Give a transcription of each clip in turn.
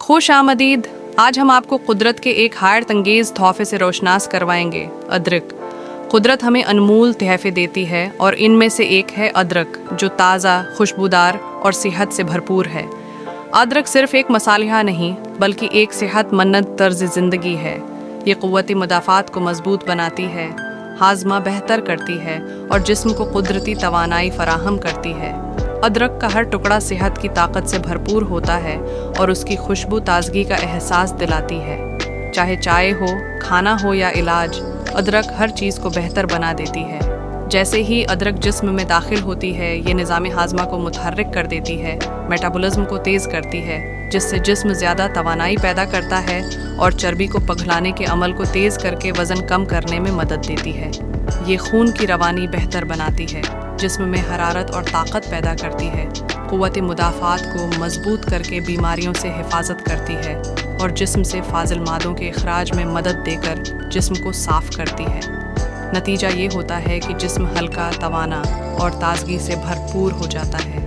خوش آمدید. آج ہم آپ کو قدرت کے ایک حیرت انگیز تحفے سے روشناس کروائیں گے، ادرک. قدرت ہمیں انمول تحفے دیتی ہے اور ان میں سے ایک ہے ادرک، جو تازہ، خوشبودار اور صحت سے بھرپور ہے. ادرک صرف ایک مصالحہ نہیں بلکہ ایک صحت مند طرز زندگی ہے. یہ قوت مدافعت کو مضبوط بناتی ہے، ہاضمہ بہتر کرتی ہے اور جسم کو قدرتی توانائی فراہم کرتی ہے. ادرک کا ہر ٹکڑا صحت کی طاقت سے بھرپور ہوتا ہے اور اس کی خوشبو تازگی کا احساس دلاتی ہے. چاہے چائے ہو، کھانا ہو یا علاج، ادرک ہر چیز کو بہتر بنا دیتی ہے. جیسے ہی ادرک جسم میں داخل ہوتی ہے، یہ نظام ہاضمہ کو متحرک کر دیتی ہے، میٹابولزم کو تیز کرتی ہے، جس سے جسم زیادہ توانائی پیدا کرتا ہے اور چربی کو پگھلانے کے عمل کو تیز کر کے وزن کم کرنے میں مدد دیتی ہے. یہ خون کی روانی بہتر بناتی ہے، جسم میں حرارت اور طاقت پیدا کرتی ہے، قوت مدافعت کو مضبوط کر کے بیماریوں سے حفاظت کرتی ہے اور جسم سے فاضل مادوں کے اخراج میں مدد دے کر جسم کو صاف کرتی ہے. نتیجہ یہ ہوتا ہے کہ جسم ہلکا، توانا اور تازگی سے بھرپور ہو جاتا ہے.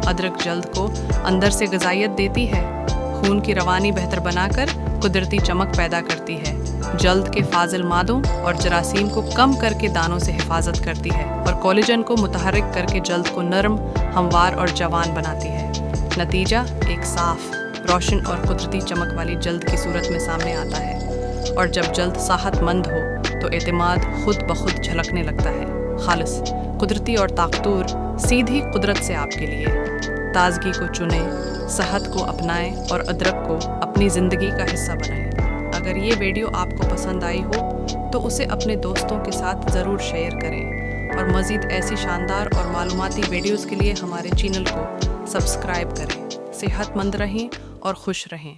ادرک جلد کو اندر سے غذائیت دیتی ہے، خون کی روانی بہتر بنا کر قدرتی چمک پیدا کرتی ہے، جلد کے فاضل مادوں اور جراثیم کو کم کر کے دانوں سے حفاظت کرتی ہے اور کولیجن کو متحرک کر کے جلد کو نرم، ہموار اور جوان بناتی ہے. نتیجہ ایک صاف، روشن اور قدرتی چمک والی جلد کی صورت میں سامنے آتا ہے. اور جب جلد صحت مند ہو تو اعتماد خود بخود جھلکنے لگتا ہے. خالص، قدرتی اور طاقتور، سیدھی قدرت سے آپ کے لیے. تازگی کو چنیں، صحت کو اپنائیں اور ادرک کو اپنی زندگی کا حصہ بنائیں. اگر یہ ویڈیو آپ کو پسند آئی ہو تو اسے اپنے دوستوں کے ساتھ ضرور شیئر کریں اور مزید ایسی شاندار اور معلوماتی ویڈیوز کے لیے ہمارے چینل کو سبسکرائب کریں. صحت مند رہیں اور خوش رہیں.